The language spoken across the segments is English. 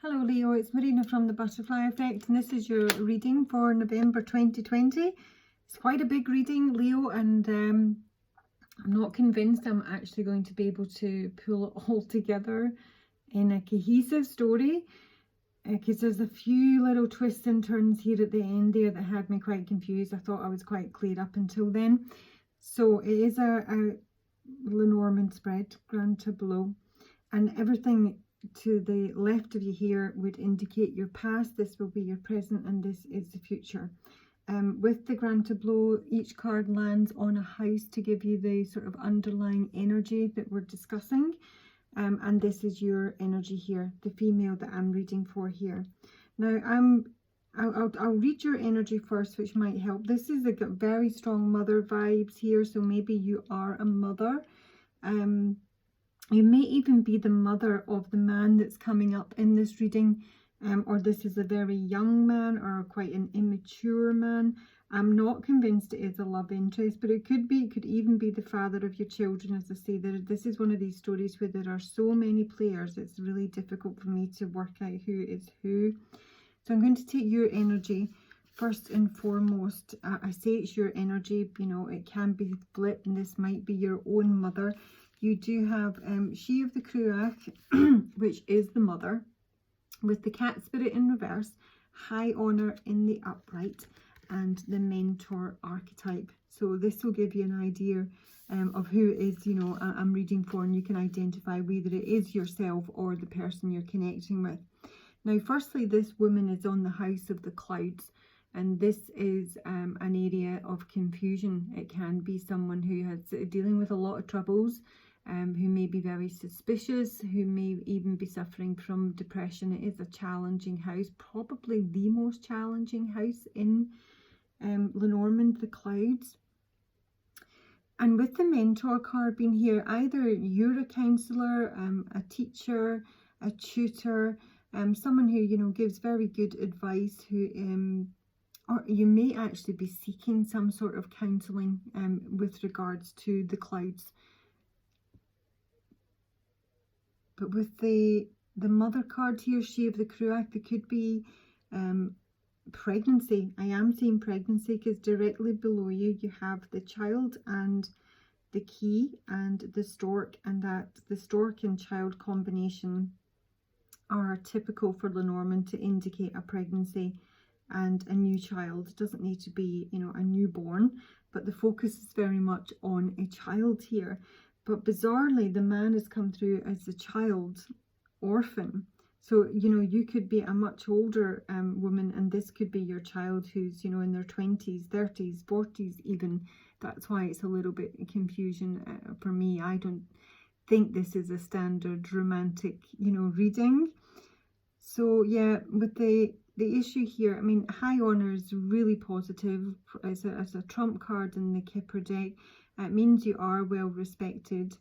Hello Leo, it's Marina from the Butterfly Effect, and this is your reading for November 2020. It's quite a big reading, Leo, and I'm not convinced I'm actually going to be able to pull it all together in a cohesive story, because there's a few little twists and turns here at the end there that had me quite confused. I thought I was quite clear up until then. So it is a Lenormand spread, grand tableau, and everything to the left of you here would indicate your past. This will be your present, and this is the future. With the grand tableau, each card lands on a house to give you the sort of underlying energy that we're discussing, and this is your energy here, the female that I'm reading for here. Now I'll read your energy first, which might help. This is a very strong mother vibes here, so maybe you are a mother. You may even be the mother of the man that's coming up in this reading, or this is a very young man or quite an immature man. I'm not convinced it is a love interest, but it could be. It could even be the father of your children. As I say, this is one of these stories where there are so many players, it's really difficult for me to work out who is who. So I'm going to take your energy first and foremost. I say it's your energy, you know, it can be flipped, and this might be your own mother. You do have She of the Cruach, which is the mother, with the cat spirit in reverse, high honor in the upright, and the mentor archetype. So this will give you an idea of who is, you know, I'm reading for, and you can identify whether it is yourself or the person you're connecting with. Now, firstly, this woman is on the house of the clouds, and this is an area of confusion. It can be someone who has dealing with a lot of troubles, who may be very suspicious, who may even be suffering from depression. It is a challenging house, probably the most challenging house in Lenormand, the clouds. And with the mentor card being here, either you're a counsellor, a teacher, a tutor, someone who, you know, gives very good advice, who or you may actually be seeking some sort of counselling with regards to the clouds. But with the mother card here, She of the Cruach, there could be pregnancy. I am seeing pregnancy because directly below you, you have the child and the key and the stork, and that the stork and child combination are typical for Lenormand to indicate a pregnancy and a new child. It doesn't need to be, you know, a newborn, but the focus is very much on a child here. But bizarrely, the man has come through as a child orphan. So, you know, you could be a much older woman, and this could be your child who's, you know, in their 20s, 30s, 40s even. That's why it's a little bit confusion for me. I don't think this is a standard romantic, you know, reading. So yeah, with the issue here, I mean, high honor is really positive as a trump card in the Kipper deck. It means you are well respected,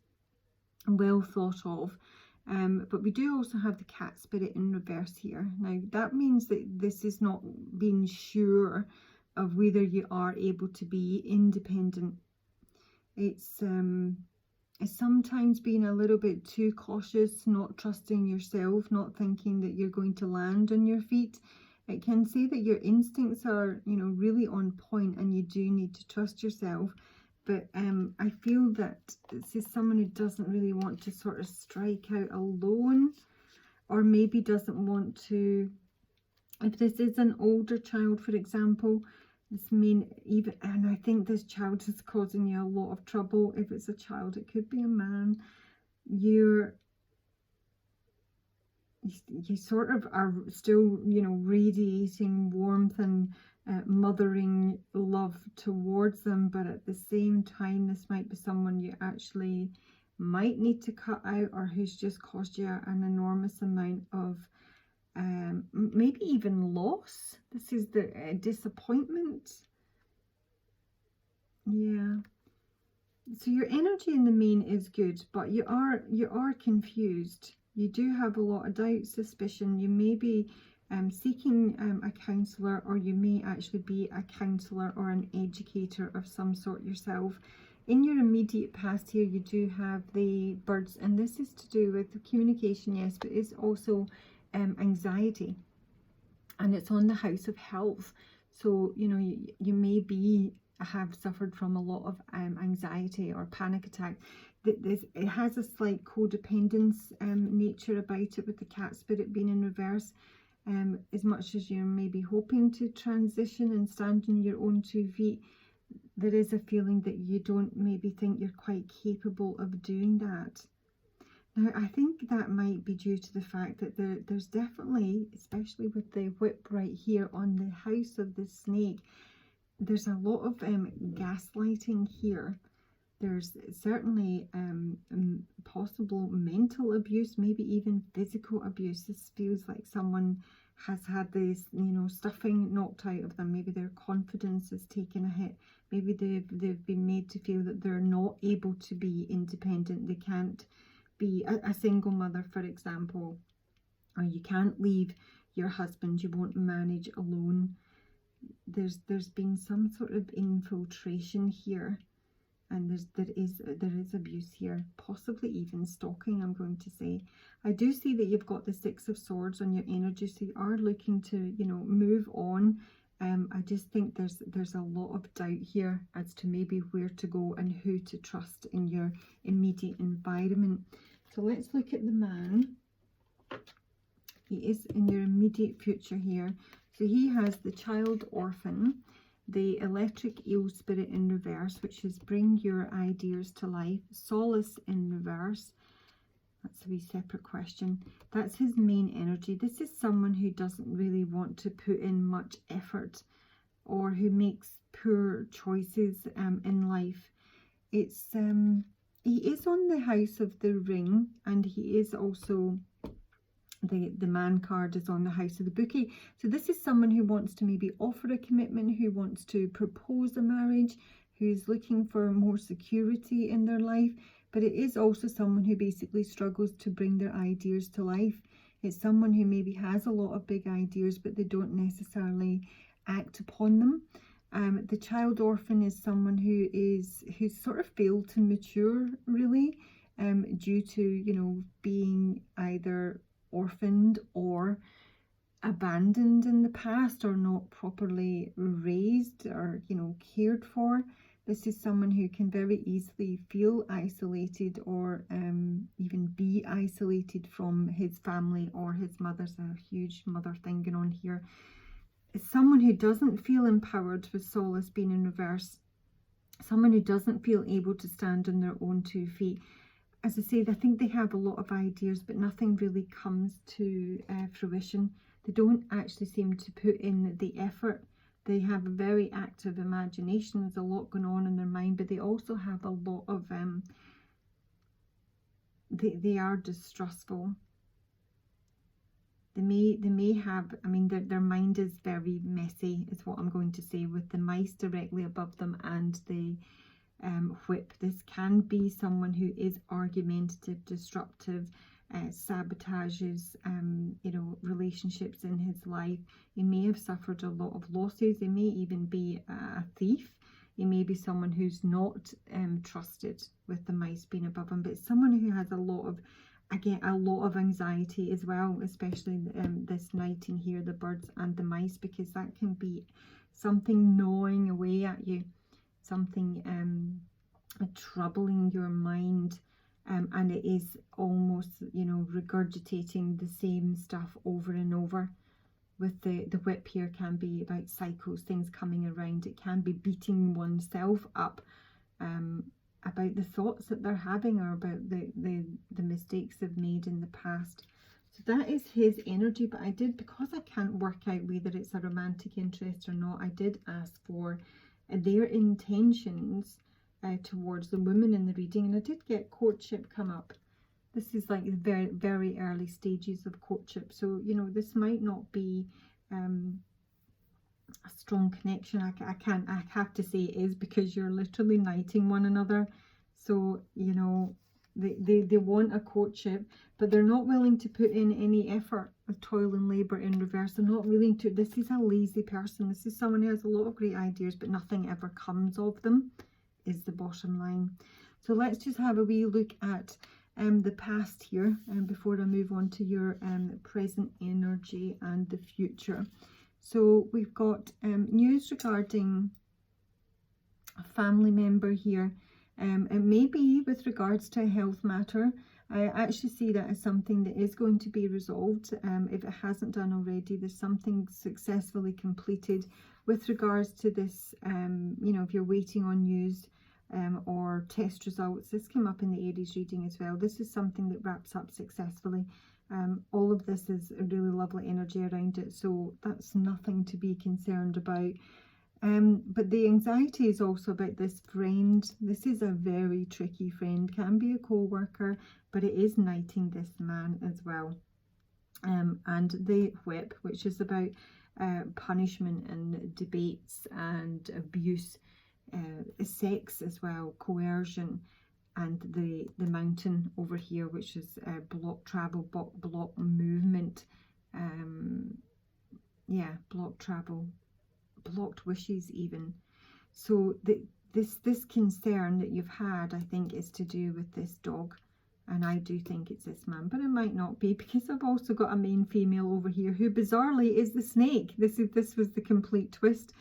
well thought of. But we do also have the cat spirit in reverse here. Now that means that this is not being sure of whether you are able to be independent. It's sometimes being a little bit too cautious, not trusting yourself, not thinking that you're going to land on your feet. It can say that your instincts are, you know, really on point, and you do need to trust yourself. But I feel that this is someone who doesn't really want to sort of strike out alone, or maybe doesn't want to, if this is an older child, for example, this may even, and I think this child is causing you a lot of trouble. If it's a child, it could be a man. You sort of are still, you know, radiating warmth and mothering love towards them, but at the same time, this might be someone you actually might need to cut out, or who's just caused you an enormous amount of maybe even loss. This is the disappointment. Yeah. So your energy in the main is good, but you are confused. You do have a lot of doubt, suspicion. You may be seeking a counsellor, or you may actually be a counsellor or an educator of some sort yourself. In your immediate past here, you do have the birds, and this is to do with communication, yes, but it's also anxiety, and it's on the house of health. So, you know, you may have suffered from a lot of anxiety or panic attack. It has a slight codependence nature about it, with the cat spirit being in reverse. As much as you're maybe hoping to transition and stand on your own 2 feet, there is a feeling that you don't maybe think you're quite capable of doing that. Now, I think that might be due to the fact that there's definitely, especially with the whip right here on the house of the snake, there's a lot of gaslighting here. There's certainly possible mental abuse, maybe even physical abuse. This feels like someone has had this, you know, stuffing knocked out of them. Maybe their confidence has taken a hit. Maybe they've been made to feel that they're not able to be independent. They can't be a single mother, for example, or you can't leave your husband, you won't manage alone. There's been some sort of infiltration here, and there is abuse here, possibly even stalking, I'm going to say. I do see that you've got the 6 of Swords on your energy, so you are looking to, you know, move on. I just think there's a lot of doubt here as to maybe where to go and who to trust in your immediate environment. So let's look at the man. He is in your immediate future here. So he has the child orphan, the electric eel spirit in reverse, which is bring your ideas to life, solace in reverse. That's a wee separate question. That's his main energy. This is someone who doesn't really want to put in much effort, or who makes poor choices in life. It's he is on the house of the ring, and he is also, the man card is on the house of the bookie. So this is someone who wants to maybe offer a commitment, who wants to propose a marriage, who's looking for more security in their life. But it is also someone who basically struggles to bring their ideas to life. It's someone who maybe has a lot of big ideas, but they don't necessarily act upon them. The child orphan is someone who's sort of failed to mature, really, due to, you know, being either orphaned or abandoned in the past, or not properly raised or, you know, cared for. This is someone who can very easily feel isolated, or even be isolated from his family or his mother. There's a huge mother thing going on here. It's someone who doesn't feel empowered, with solace being in reverse. Someone who doesn't feel able to stand on their own 2 feet. As I said, I think they have a lot of ideas, but nothing really comes to fruition. They don't actually seem to put in the effort. They have a very active imagination. There's a lot going on in their mind, but they also have a lot of, they are distrustful. They may have, I mean, their mind is very messy, is what I'm going to say, with the mice directly above them and the whip. This can be someone who is argumentative, disruptive, sabotages, you know, relationships in his life. He may have suffered a lot of losses. He may even be a thief. He may be someone who's not trusted, with the mice being above him, but someone who has a lot of, again, a lot of anxiety as well, especially this knight in here, the birds and the mice, because that can be something gnawing away at you, something troubling your mind, and it is almost, you know, regurgitating the same stuff over and over. With the whip here, can be about cycles, things coming around. It can be beating oneself up about the thoughts that they're having, or about the mistakes they've made in the past. So that is his energy. But I did, because I can't work out whether it's a romantic interest or not, I did ask for their intentions towards the woman in the reading, and I did get courtship come up. This is like very, very early stages of courtship, so, you know, this might not be a strong connection. I have to say it is, because you're literally knighting one another. So, you know, they want a courtship, but they're not willing to put in any effort, with toil and labor in reverse. They're not willing to. This is a lazy person. This is someone who has a lot of great ideas, but nothing ever comes of them, is the bottom line. So let's just have a wee look at the past here, before I move on to your present energy and the future. So we've got news regarding a family member here, and maybe with regards to a health matter. I actually see that as something that is going to be resolved. If it hasn't done already, there's something successfully completed with regards to this. You know, if you're waiting on news or test results, this came up in the Aries reading as well. This is something that wraps up successfully. All of this is a really lovely energy around it, so that's nothing to be concerned about. But the anxiety is also about this friend. This is a very tricky friend, can be a co-worker, but it is knighting this man as well. And the whip, which is about punishment and debates and abuse, sex as well, coercion, and the mountain over here, which is block travel, block movement, yeah, block travel, blocked wishes even. So this concern that you've had, I think, is to do with this dog, and I do think it's this man, but it might not be, because I've also got a main female over here who bizarrely is the snake. This was the complete twist.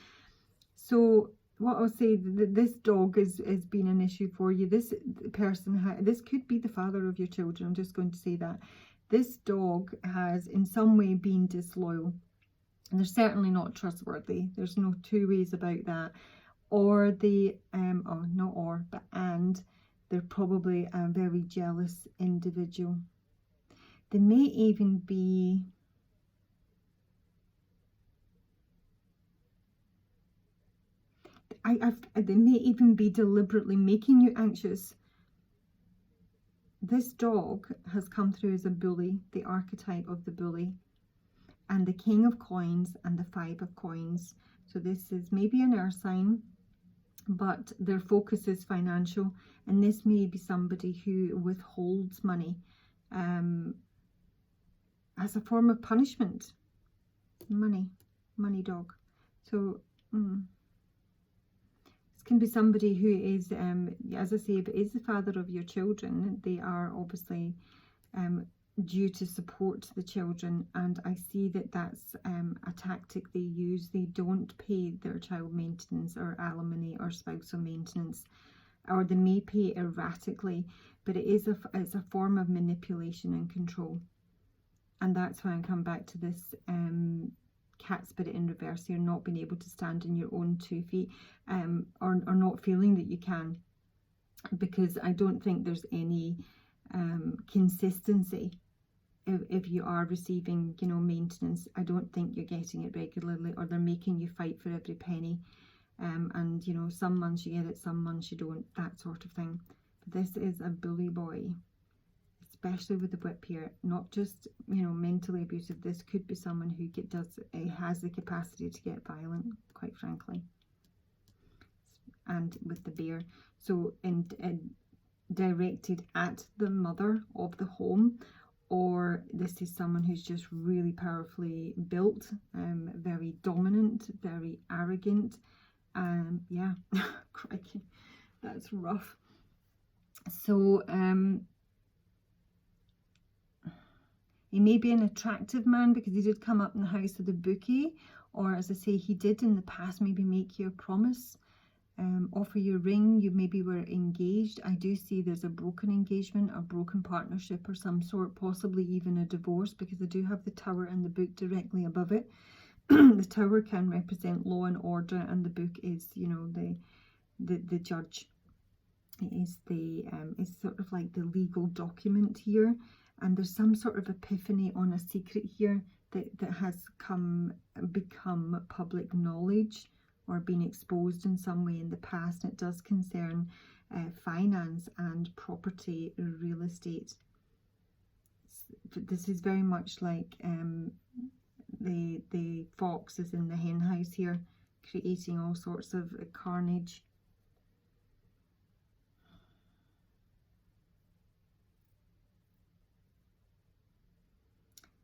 So what I'll say, this dog has been an issue for you. This person, this could be the father of your children. I'm just going to say that this dog has in some way been disloyal. And they're certainly not trustworthy. There's no two ways about that. Or they, oh, not or, but and, they're probably a very jealous individual. They may even be, they may even be deliberately making you anxious. This dog has come through as a bully, the archetype of the bully, and the King of Coins and the Five of Coins. So this is maybe an earth sign, but their focus is financial, and this may be somebody who withholds money as a form of punishment. Money dog. So this can be somebody who is, as I say, if it is the father of your children, they are obviously due to support the children, and I see that that's a tactic they use. They don't pay their child maintenance or alimony or spousal maintenance, or they may pay erratically, but it's a form of manipulation and control. And that's why I come back to this cat spirit in reverse here, not being able to stand on your own 2 feet, or not feeling that you can, because I don't think there's any consistency. If you are receiving, you know, maintenance, I don't think you're getting it regularly, or they're making you fight for every penny. And, you know, some months you get it, some months you don't, that sort of thing. But this is a bully boy, especially with the whip here. Not just, you know, mentally abusive. This could be someone who has the capacity to get violent, quite frankly. And with the bear. So, directed at the mother of the home, or this is someone who's just really powerfully built, very dominant, very arrogant. Yeah, crikey, that's rough. So he may be an attractive man, because he did come up in the house of the bookie, or as I say, he did in the past maybe make you a promise, offer you a ring. You maybe were engaged. I do see there's a broken engagement, a broken partnership or some sort, possibly even a divorce, because I do have the Tower and the book directly above it. The Tower can represent law and order, and the book is, you know, the judge. It is it's sort of like the legal document here, and there's some sort of epiphany on a secret here that has become public knowledge, or been exposed in some way in the past. And it does concern finance and property, real estate. This is very much like the fox is in the hen house here, creating all sorts of carnage.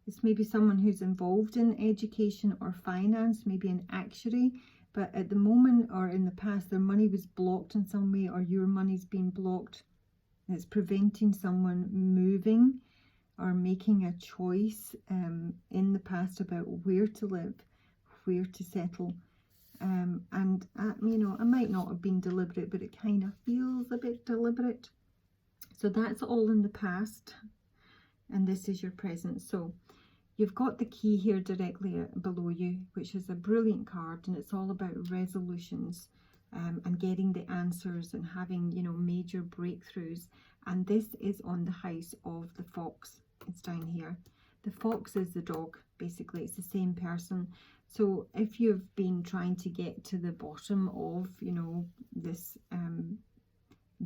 This may be someone who's involved in education or finance, maybe an actuary, but at the moment or in the past their money was blocked in some way, or your money's been blocked. It's preventing someone moving or making a choice in the past about where to live, where to settle. And you know, it might not have been deliberate, but it kind of feels a bit deliberate. So that's all in the past, and this is your present. So you've got the key here directly below you, which is a brilliant card, and it's all about resolutions and getting the answers and having, you know, major breakthroughs. And this is on the house of the fox. It's down here. The fox is the dog, basically. It's the same person. So if you've been trying to get to the bottom of, you know, this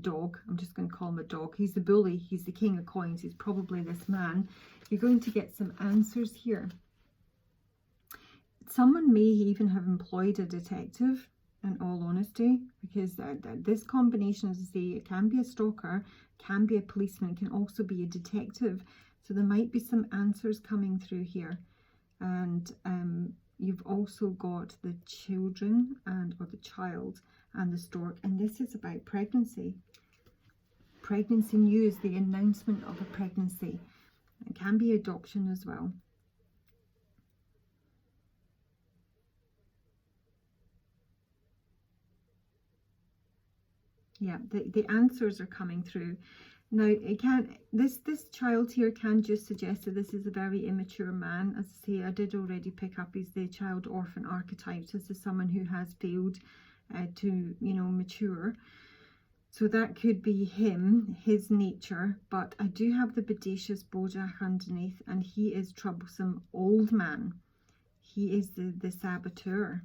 dog, I'm just going to call him a dog. He's the bully. He's the king of coins. He's probably this man. You're going to get some answers here. Someone may even have employed a detective, in all honesty, because this combination, as I say, it can be a stalker, can be a policeman, can also be a detective. So there might be some answers coming through here. And you've also got the children or the child and the stork, and this is about pregnancy. Pregnancy news, the announcement of a pregnancy. It can be adoption as well. Yeah, the answers are coming through. Now, it can, this child here can just suggest that this is a very immature man. As I say, I did already pick up, he's the child orphan archetype. This is someone who has failed to, you know, mature. So that could be him, his nature. But I do have the Bodacious Bojack underneath, and he is troublesome old man. He is the saboteur.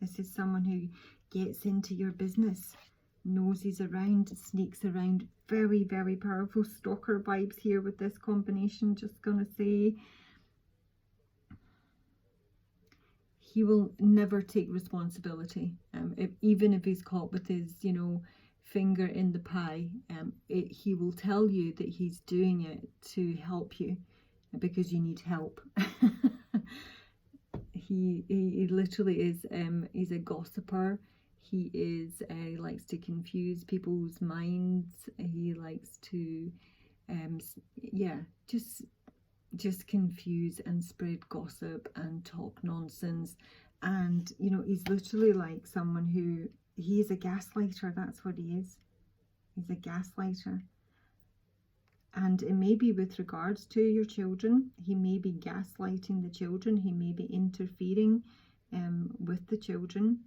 This is someone who gets into your business, noses around, sneaks around. Very, very powerful stalker vibes here with this combination. Just gonna say, he will never take responsibility. Even if he's caught with his, you know, finger in the pie, he will tell you that he's doing it to help you because you need help. He literally is. He's a gossiper. He is likes to confuse people's minds. He likes to, yeah, just confuse and spread gossip and talk nonsense. And you know, he's literally like someone who, he is a gaslighter. That's what he is. He's a gaslighter. And it may be with regards to your children. He may be gaslighting the children. He may be interfering with the children.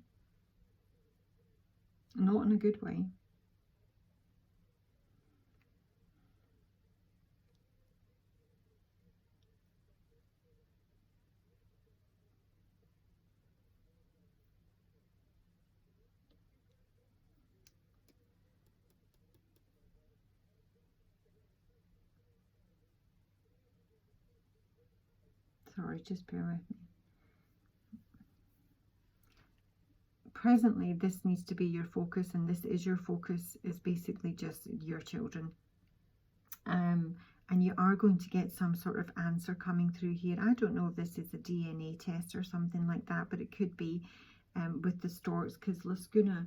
Not in a good way. Sorry, just bear with me. Presently, this needs to be your focus, and this is your focus, is basically just your children. And you are going to get some sort of answer coming through here. I don't know if this is a DNA test or something like that, but it could be with the storks, because Lascuna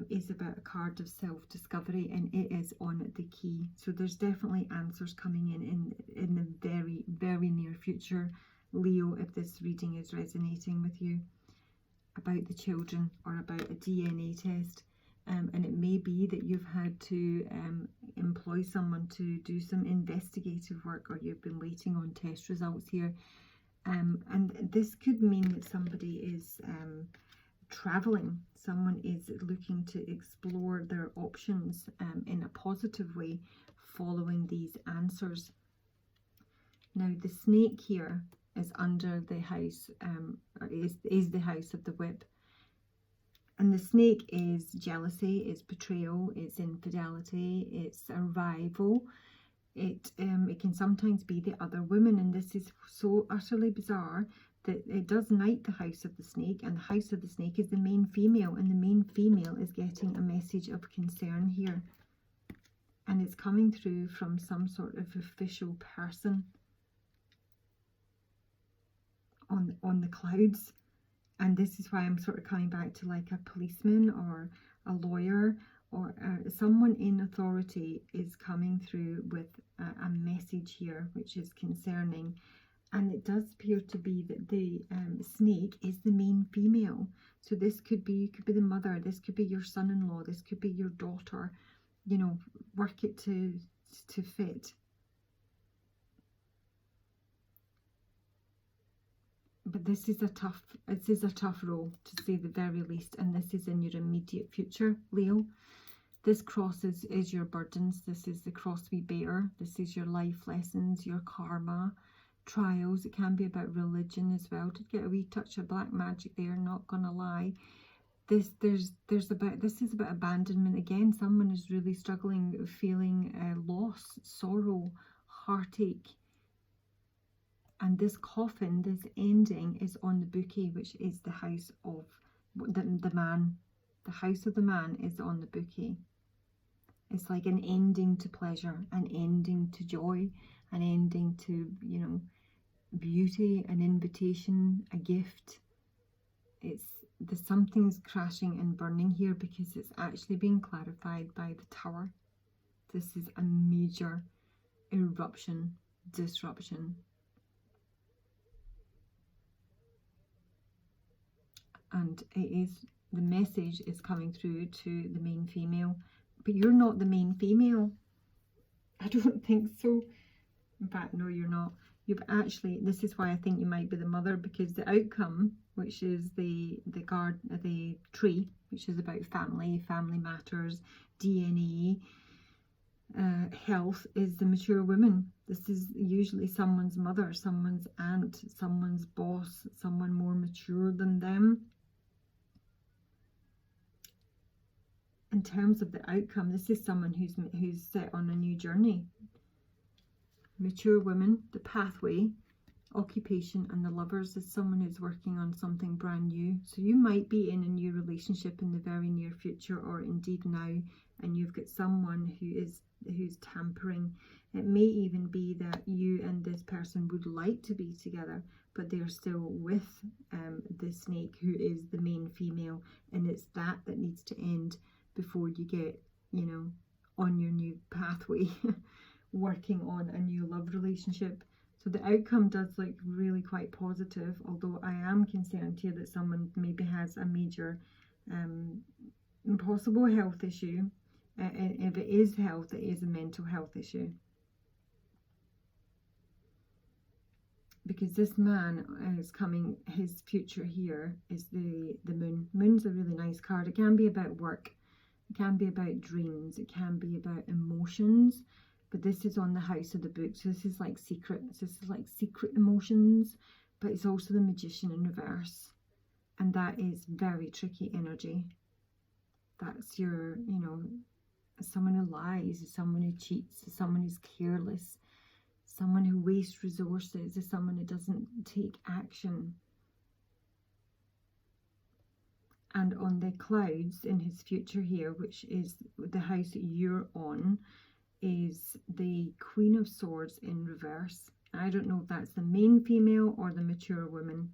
is about a card of self-discovery, and it is on the key. So there's definitely answers coming in the very, very near future, Leo, if this reading is resonating with you, about the children or about a DNA test. And it may be that you've had to employ someone to do some investigative work, or you've been waiting on test results here. And this could mean that somebody is traveling. Someone is looking to explore their options in a positive way following these answers. Now, the snake here is under the house, is the house of the whip. And the snake is jealousy, it's betrayal, it's infidelity, it's a rival. It can sometimes be the other woman, and this is so utterly bizarre that it does knight the house of the snake, and the house of the snake is the main female, and the main female is getting a message of concern here. And it's coming through from some sort of official person on the clouds. And this is why I'm sort of coming back to like a policeman or a lawyer or someone in authority is coming through with a message here which is concerning. And it does appear to be that the snake is the main female. So this could be the mother, this could be your son-in-law, this could be your daughter. You know, work it to fit. But this is a tough role, to say the very least, and this is in your immediate future, Leo. This cross is your burdens. This is the cross we bear. This is your life lessons, your karma, trials. It can be about religion as well. To get a wee touch of black magic there, not gonna lie. This is about abandonment again. Someone is really struggling, feeling loss, sorrow, heartache. And this coffin, this ending, is on the bouquet, which is the house of the man. The house of the man is on the bouquet. It's like an ending to pleasure, an ending to joy, an ending to, you know, beauty, an invitation, a gift. Something's crashing and burning here because it's actually being clarified by the Tower. This is a major eruption, disruption. And the message is coming through to the main female. But you're not the main female. I don't think so. In fact, no, you're not. You've actually, this is why I think you might be the mother, because the outcome, which is the tree, which is about family matters, DNA, health, is the mature woman. This is usually someone's mother, someone's aunt, someone's boss, someone more mature than them. In terms of the outcome, this is someone who's set on a new journey. Mature woman, the pathway, occupation, and the Lovers is someone who's working on something brand new. So you might be in a new relationship in the very near future, or indeed now, and you've got someone who's tampering. It may even be that you and this person would like to be together, but they're still with the snake, who is the main female, and it's that needs to end before you get, you know, on your new pathway, working on a new love relationship. So the outcome does look really quite positive, although I am concerned here that someone maybe has a major impossible health issue. If it is health, it is a mental health issue. Because this man is coming, his future here is the moon. Moon's a really nice card. It can be about work. It can be about dreams. It can be about emotions. But this is on the house of the book. So this is like secrets. This is like secret emotions. But it's also the Magician in reverse. And that is very tricky energy. That's your, you know, someone who lies, someone who cheats, someone who's careless, someone who wastes resources, is someone who doesn't take action. And on the clouds in his future here, which is the house that you're on, is the Queen of Swords in reverse. I don't know if that's the main female or the mature woman.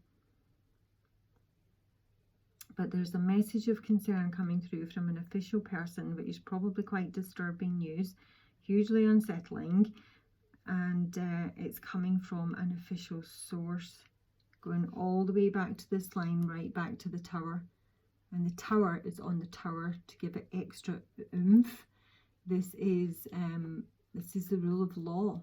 But there's a message of concern coming through from an official person, which is probably quite disturbing news, hugely unsettling. And it's coming from an official source, going all the way back to this line, right back to the Tower. And the Tower is on the Tower to give it extra oomph. This is the rule of law.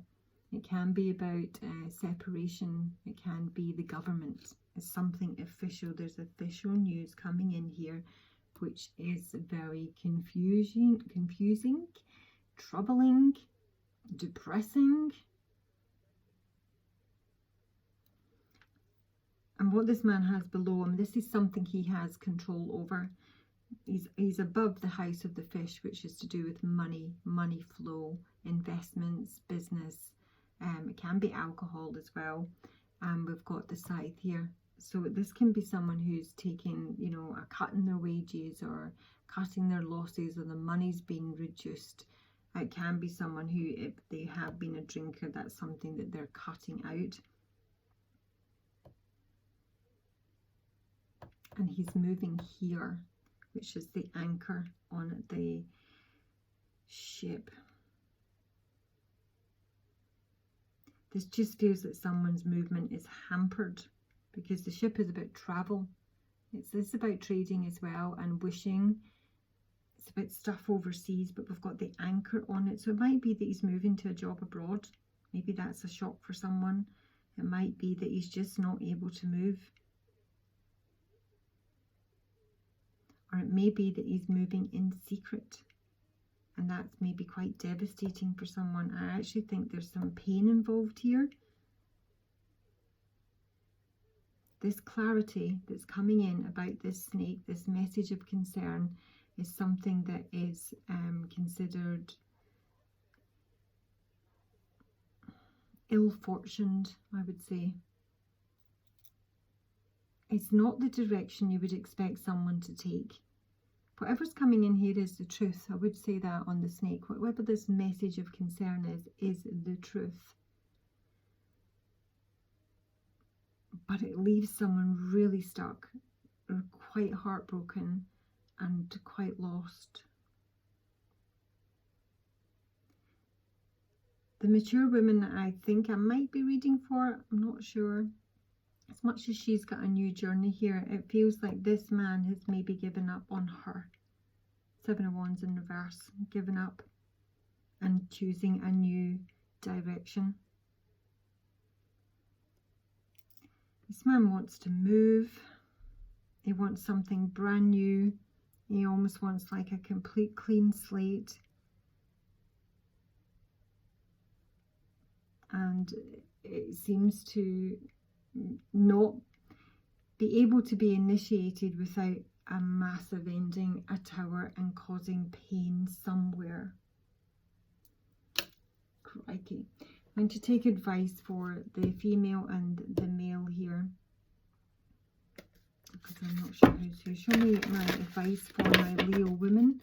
It can be about separation. It can be the government. It's something official. There's official news coming in here, which is very confusing, troubling, depressing. And what this man has below him, this is something he has control over. He's above the house of the fish, which is to do with money flow, investments, business. It can be alcohol as well. And we've got the scythe here. So this can be someone who's taking, you know, a cut in their wages or cutting their losses, or the money's been reduced. It can be someone who, if they have been a drinker, that's something that they're cutting out. And he's moving here, which is the anchor on the Ship. This just feels that someone's movement is hampered because the ship is about travel. It's about trading as well and wishing. It's about stuff overseas, but we've got the anchor on it. So it might be that he's moving to a job abroad. Maybe that's a shock for someone. It might be that he's just not able to move. Or it may be that he's moving in secret. And that's maybe quite devastating for someone. I actually think there's some pain involved here. This clarity that's coming in about this snake, this message of concern, is something that is considered ill-fortuned, I would say. It's not the direction you would expect someone to take. Whatever's coming in here is the truth. I would say that on the snake. Whatever this message of concern is the truth. But it leaves someone really stuck, or quite heartbroken, and quite lost. The mature woman that I think I might be reading for, I'm not sure. As much as she's got a new journey here, it feels like this man has maybe given up on her. 7 of Wands in reverse, given up and choosing a new direction. This man wants to move. He wants something brand new. He almost wants like a complete clean slate. And it seems to not be able to be initiated without a massive ending, a tower, and causing pain somewhere. Crikey. I'm going to take advice for the female and the male here, because I'm not sure who's who. Show me my advice for my Leo women.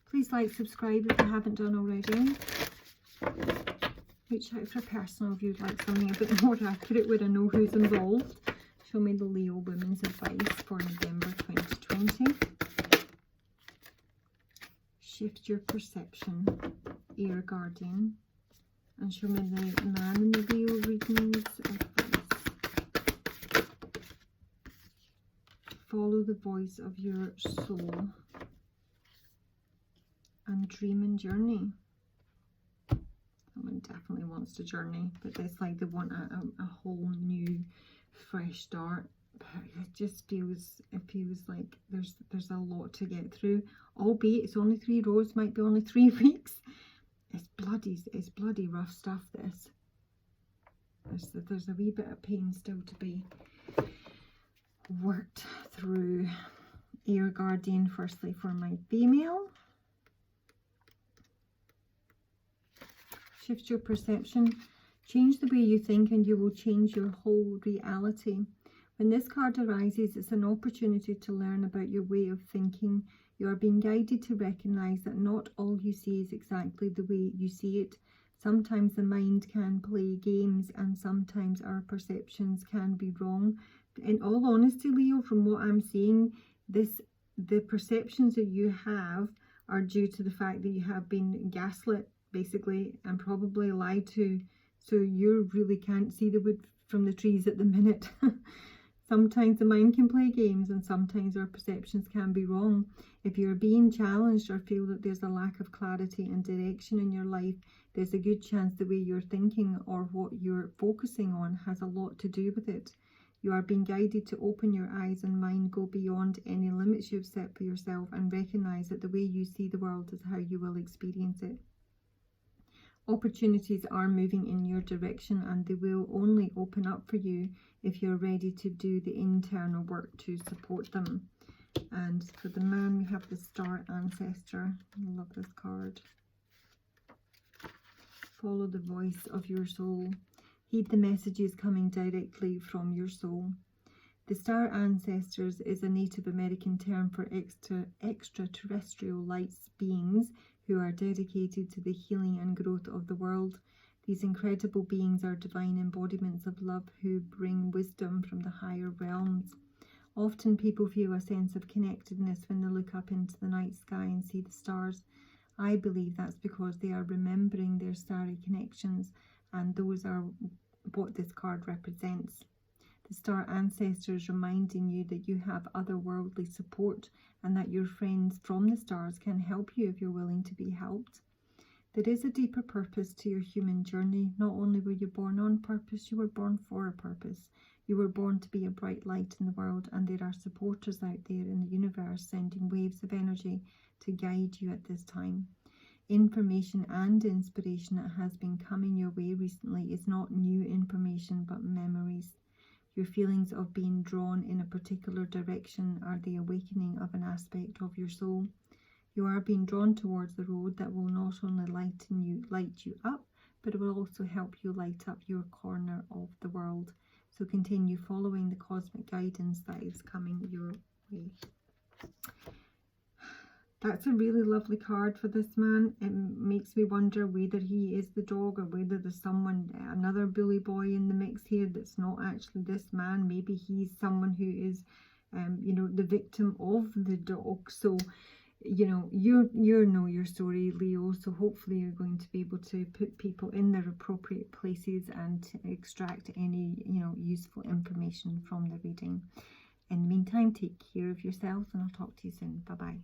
Please like, subscribe if you haven't done already. Reach out for a personal if you'd like something a bit more accurate where I know who's involved. Show me the Leo women's advice for November 2020. Shift your perception, Air Guardian. And show me the man in the Leo readings advice. Follow the voice of your soul and dream and journey. Someone definitely wants to journey, but it's like they want a whole new fresh start. But it just feels, it feels like there's a lot to get through, albeit it's only 3 rows, might be only 3 weeks. It's bloody rough stuff, this. There's a wee bit of pain still to be worked through. Air Guardian, firstly for my female. Shift your perception. Change the way you think and you will change your whole reality. When this card arises, it's an opportunity to learn about your way of thinking. You are being guided to recognize that not all you see is exactly the way you see it. Sometimes the mind can play games and sometimes our perceptions can be wrong. In all honesty, Leo, from what I'm seeing, the perceptions that you have are due to the fact that you have been gaslit, basically, and probably lied to. So you really can't see the wood from the trees at the minute. Sometimes the mind can play games and sometimes our perceptions can be wrong. If you're being challenged or feel that there's a lack of clarity and direction in your life, there's a good chance the way you're thinking or what you're focusing on has a lot to do with it. You are being guided to open your eyes and mind, go beyond any limits you've set for yourself and recognize that the way you see the world is how you will experience it. Opportunities are moving in your direction and they will only open up for you if you're ready to do the internal work to support them. And for the man, we have the Star Ancestor. I love this card. Follow the voice of your soul. Heed the messages coming directly from your soul. The Star Ancestors is a Native American term for extraterrestrial light beings who are dedicated to the healing and growth of the world. These incredible beings are divine embodiments of love who bring wisdom from the higher realms. Often people feel a sense of connectedness when they look up into the night sky and see the stars. I believe that's because they are remembering their starry connections, and those are what this card represents. The star ancestors reminding you that you have otherworldly support and that your friends from the stars can help you if you're willing to be helped. There is a deeper purpose to your human journey. Not only were you born on purpose, you were born for a purpose. You were born to be a bright light in the world, and there are supporters out there in the universe sending waves of energy to guide you at this time. Information and inspiration that has been coming your way recently is not new information but memories. Your feelings of being drawn in a particular direction are the awakening of an aspect of your soul. You are being drawn towards the road that will not only light you up, but it will also help you light up your corner of the world. So continue following the cosmic guidance that is coming your way. That's a really lovely card for this man. It makes me wonder whether he is the dog or whether there's someone, another bully boy in the mix here that's not actually this man. Maybe he's someone who is, you know, the victim of the dog. So, you know, you know your story, Leo. So hopefully you're going to be able to put people in their appropriate places and extract any, you know, useful information from the reading. In the meantime, take care of yourself, and I'll talk to you soon. Bye-bye.